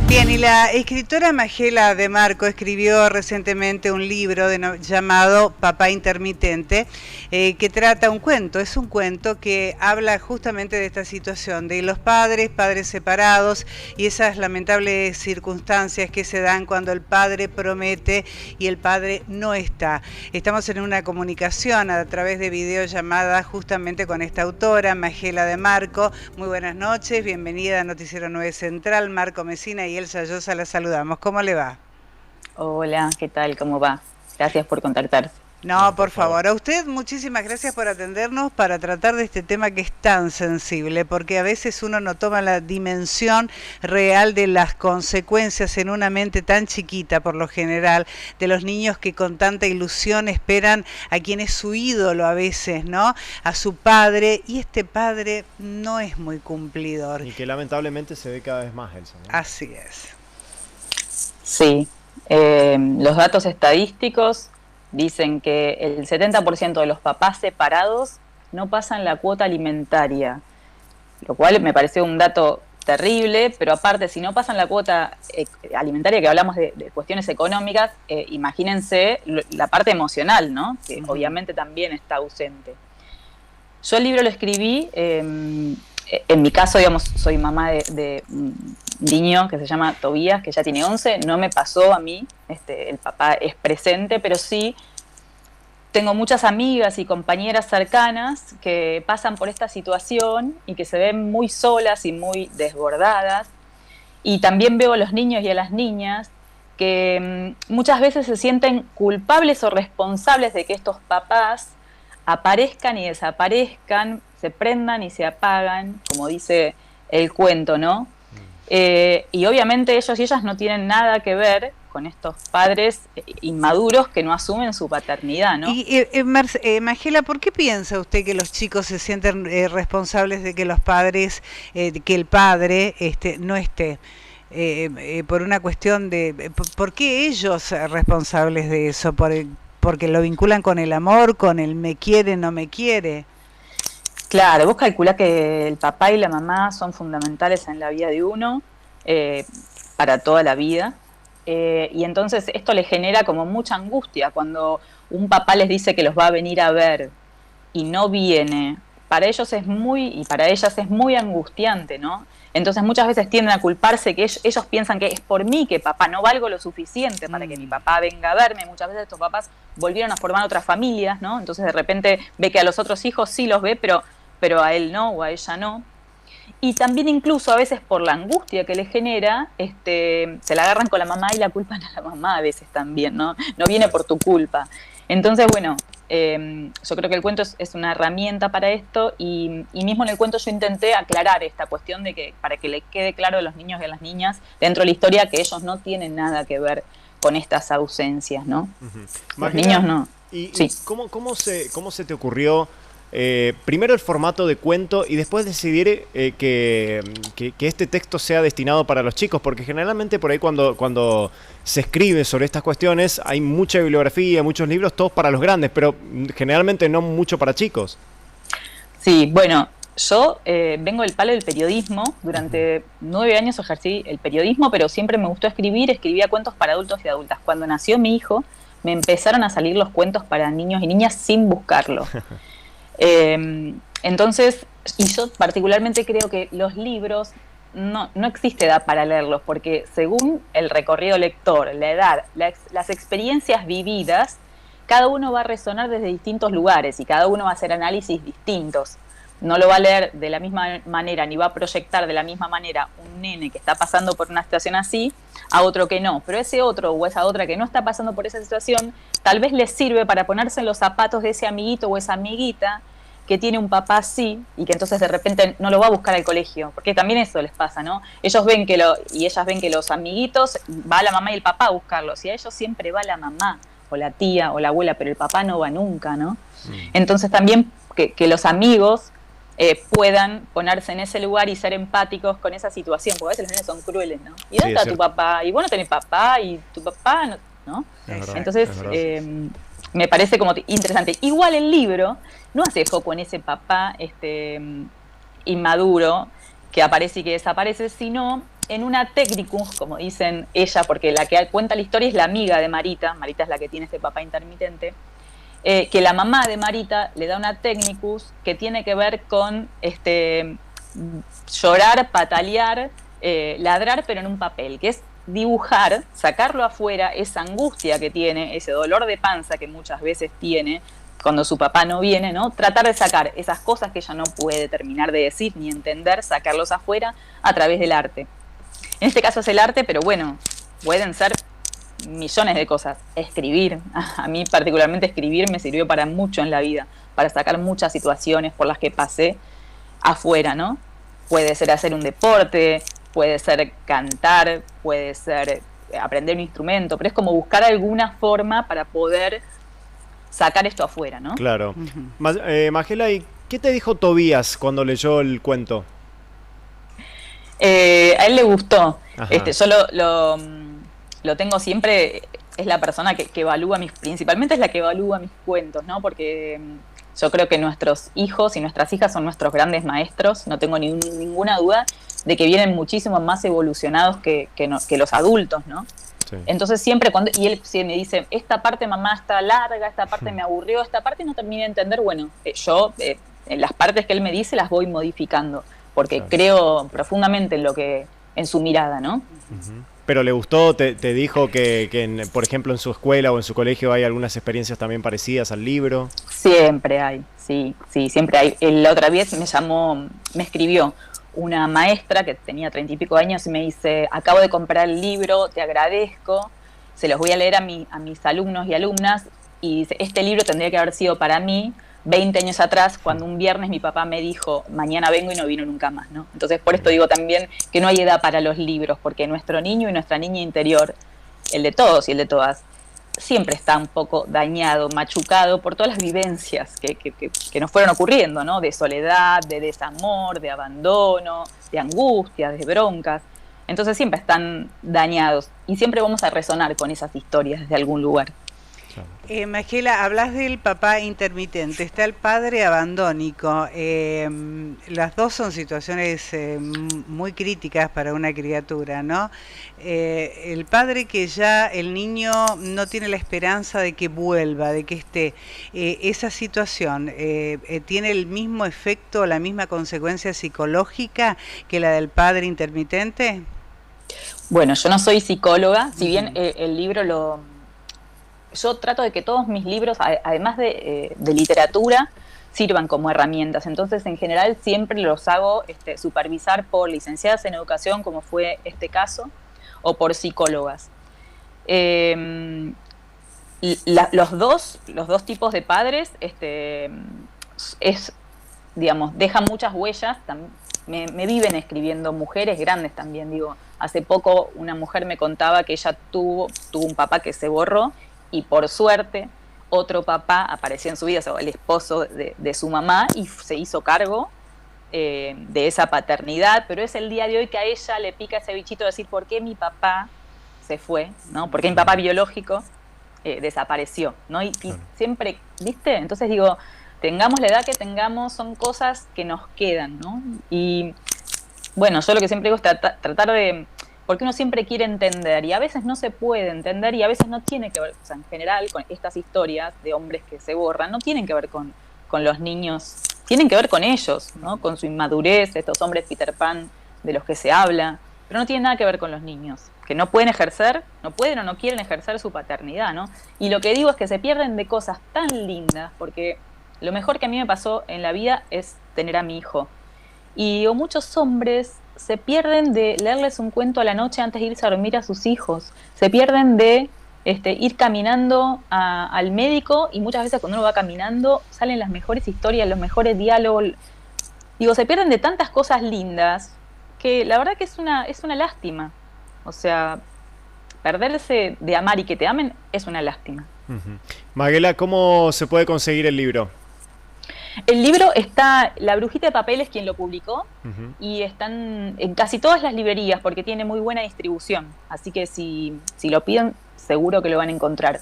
Bien, y la escritora Majela de Marco escribió recientemente un libro llamado Papá Intermitente, que trata un cuento, es un cuento que habla justamente de esta situación, de los padres separados y esas lamentables circunstancias que se dan cuando el padre promete y el padre no está. Estamos en una comunicación a través de videollamada justamente con esta autora, Majela de Marco. Muy buenas noches, bienvenida a Noticiero 9 Central, Marco Mesina y Elsa Llosa la saludamos. ¿Cómo le va? Hola, ¿qué tal? ¿Cómo va? Gracias por contactarse. No, por favor. A usted muchísimas gracias por atendernos para tratar de este tema que es tan sensible, porque a veces uno no toma la dimensión real de las consecuencias en una mente tan chiquita, por lo general, de los niños que con tanta ilusión esperan a quien es su ídolo a veces, ¿no? A su padre, y este padre no es muy cumplidor. Y que lamentablemente se ve cada vez más, Elsa, ¿no? Así es. Sí, los datos estadísticos dicen que el 70% de los papás separados no pasan la cuota alimentaria, lo cual me parece un dato terrible, pero aparte, si no pasan la cuota alimentaria, que hablamos de cuestiones económicas, imagínense la parte emocional, ¿no? Que obviamente también está ausente. Yo el libro lo escribí, en mi caso, digamos, soy mamá de un niño que se llama Tobías, que ya tiene 11, no me pasó a mí, el papá es presente, pero sí tengo muchas amigas y compañeras cercanas que pasan por esta situación y que se ven muy solas y muy desbordadas. Y también veo a los niños y a las niñas que muchas veces se sienten culpables o responsables de que estos papás aparezcan y desaparezcan, se prendan y se apagan, como dice el cuento, ¿no? Y obviamente ellos y ellas no tienen nada que ver con estos padres inmaduros que no asumen su paternidad, ¿no? Y Majela, ¿por qué piensa usted que los chicos se sienten responsables de que los padres, que el padre no esté? Por una cuestión de, ¿por qué ellos responsables de eso? Porque lo vinculan con el amor, con el me quiere, no me quiere. Claro, vos calculás que el papá y la mamá son fundamentales en la vida de uno, para toda la vida, y entonces esto les genera como mucha angustia cuando un papá les dice que los va a venir a ver y no viene. Para ellos es muy, y para ellas es muy angustiante, ¿no? Entonces muchas veces tienden a culparse que ellos piensan que es por mí que papá no valgo lo suficiente para que mi papá venga a verme. Muchas veces estos papás volvieron a formar otras familias, ¿no? Entonces de repente ve que a los otros hijos sí los ve, pero a él no o a ella no. Y también incluso a veces por la angustia que le genera, se la agarran con la mamá y la culpan a la mamá a veces también, ¿no? No viene por tu culpa. Entonces, bueno, yo creo que el cuento es una herramienta para esto y mismo en el cuento yo intenté aclarar esta cuestión de que para que le quede claro a los niños y a las niñas dentro de la historia que ellos no tienen nada que ver con estas ausencias, ¿no? Los niños no. ¿Y sí. cómo se te ocurrió primero el formato de cuento y después decidir que este texto sea destinado para los chicos? Porque generalmente por ahí cuando se escribe sobre estas cuestiones hay mucha bibliografía, muchos libros, todos para los grandes, pero generalmente no mucho para chicos. Sí, bueno, yo vengo del palo del periodismo. Durante 9 años ejercí el periodismo, pero siempre me gustó escribir, escribía cuentos para adultos y adultas. Cuando nació mi hijo, me empezaron a salir los cuentos para niños y niñas sin buscarlo. Entonces, y yo particularmente creo que los libros no existe edad para leerlos, porque según el recorrido lector, la edad, las experiencias vividas, cada uno va a resonar desde distintos lugares y cada uno va a hacer análisis distintos. No lo va a leer de la misma manera, ni va a proyectar de la misma manera un nene que está pasando por una situación así a otro que no. Pero ese otro o esa otra que no está pasando por esa situación, tal vez les sirve para ponerse en los zapatos de ese amiguito o esa amiguita que tiene un papá así y que entonces de repente no lo va a buscar al colegio, porque también eso les pasa, ¿no? Ellos ven y ellas ven que los amiguitos va la mamá y el papá a buscarlos, y a ellos siempre va la mamá o la tía o la abuela, pero el papá no va nunca, ¿no? Entonces también que los amigos puedan ponerse en ese lugar y ser empáticos con esa situación, porque a veces los niños son crueles, ¿no? ¿Y dónde está tu papá? Y vos no tenés papá, y tu papá, ¿no? Entonces, me parece como interesante. Igual el libro no hace foco en ese papá inmaduro que aparece y que desaparece, sino en una technicus, como dicen ella, porque la que cuenta la historia es la amiga de Marita, Marita es la que tiene este papá intermitente, que la mamá de Marita le da una technicus que tiene que ver con llorar, patalear, ladrar, pero en un papel, que es dibujar, sacarlo afuera, esa angustia que tiene, ese dolor de panza que muchas veces tiene cuando su papá no viene, ¿no? Tratar de sacar esas cosas que ella no puede terminar de decir ni entender, sacarlos afuera a través del arte. En este caso es el arte, pero bueno, pueden ser millones de cosas. Escribir, a mí particularmente escribir me sirvió para mucho en la vida, para sacar muchas situaciones por las que pasé afuera, ¿no? Puede ser hacer un deporte, puede ser cantar, puede ser aprender un instrumento, pero es como buscar alguna forma para poder sacar esto afuera, ¿no? Claro. Magela, ¿y qué te dijo Tobías cuando leyó el cuento? A él le gustó. Ajá. Yo lo tengo siempre, es la persona que evalúa principalmente es la que evalúa mis cuentos, ¿no? Porque yo creo que nuestros hijos y nuestras hijas son nuestros grandes maestros, no tengo ninguna duda de que vienen muchísimo más evolucionados que los adultos, ¿no? Sí. Entonces siempre y él me dice, esta parte mamá está larga, esta parte me aburrió, esta parte no terminé de entender, bueno, yo en las partes que él me dice las voy modificando, porque creo profundamente en su mirada, ¿no? ¿Pero le gustó? ¿Te dijo que por ejemplo, en su escuela o en su colegio hay algunas experiencias también parecidas al libro? Siempre hay, sí, siempre hay. La otra vez me escribió una maestra que tenía 30 y pico años y me dice, acabo de comprar el libro, te agradezco, se los voy a leer a mis alumnos y alumnas, y dice, este libro tendría que haber sido para mí 20 años atrás, cuando un viernes mi papá me dijo, mañana vengo, y no vino nunca más, ¿no? Entonces por esto digo también que no hay edad para los libros, porque nuestro niño y nuestra niña interior, el de todos y el de todas, siempre está un poco dañado, machucado por todas las vivencias que nos fueron ocurriendo, ¿no? De soledad, de desamor, de abandono, de angustia, de broncas. Entonces siempre están dañados y siempre vamos a resonar con esas historias desde algún lugar. Magela, hablas del papá intermitente, está el padre abandónico. Las dos son situaciones muy críticas para una criatura, ¿no? El padre que ya el niño no tiene la esperanza de que vuelva, de que esté. ¿Esa situación tiene el mismo efecto, la misma consecuencia psicológica que la del padre intermitente? Bueno, yo no soy psicóloga, si bien el libro yo trato de que todos mis libros, además de literatura, sirvan como herramientas. Entonces, en general, siempre los hago supervisar por licenciadas en educación, como fue este caso, o por psicólogas. Los dos tipos de padres dejan muchas huellas. Me viven escribiendo mujeres grandes también. Digo, hace poco una mujer me contaba que ella tuvo un papá que se borró, y por suerte otro papá apareció en su vida, o sea, el esposo de su mamá, y se hizo cargo de esa paternidad, pero es el día de hoy que a ella le pica ese bichito de decir, ¿por qué mi papá se fue? ¿No? ¿Por qué mi papá biológico desapareció? ¿No? Y siempre, ¿viste? Entonces digo, tengamos la edad que tengamos, son cosas que nos quedan, ¿no? Y bueno, yo lo que siempre digo es tratar de... Porque uno siempre quiere entender y a veces no se puede entender y a veces no tiene que ver, o sea, en general, con estas historias de hombres que se borran, no tienen que ver con los niños, tienen que ver con ellos, ¿no? Con su inmadurez, estos hombres Peter Pan de los que se habla, pero no tiene nada que ver con los niños, que no pueden o no quieren ejercer su paternidad, ¿no? Y lo que digo es que se pierden de cosas tan lindas, porque lo mejor que a mí me pasó en la vida es tener a mi hijo. Y muchos hombres se pierden de leerles un cuento a la noche antes de irse a dormir a sus hijos. Se pierden de ir caminando al médico, y muchas veces cuando uno va caminando salen las mejores historias, los mejores diálogos. Digo, se pierden de tantas cosas lindas que la verdad que es una lástima. O sea, perderse de amar y que te amen es una lástima. Magela, ¿cómo se puede conseguir el libro? El libro está, La Brujita de Papel es quien lo publicó, y están en casi todas las librerías porque tiene muy buena distribución, así que si lo piden seguro que lo van a encontrar.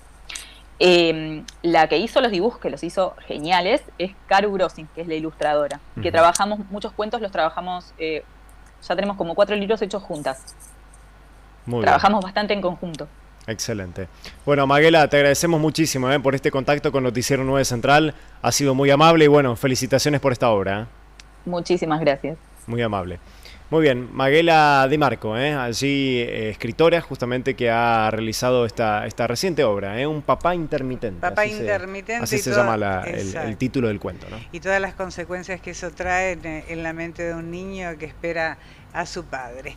La que hizo los dibujos, que los hizo geniales, es Caru Grossin, que es la ilustradora, que trabajamos, muchos cuentos los trabajamos Ya tenemos como 4 libros hechos juntas. Muy Trabajamos bastante en conjunto. Excelente. Bueno, Maguela, te agradecemos muchísimo por este contacto con Noticiero 9 Central. Ha sido muy amable y bueno, felicitaciones por esta obra. Muchísimas gracias. Muy amable. Muy bien, Maguela Di Marco, allí escritora justamente que ha realizado esta reciente obra, Un papá intermitente. Papá intermitente. Así se llama el título del cuento, ¿no? Y todas las consecuencias que eso trae en la mente de un niño que espera a su padre.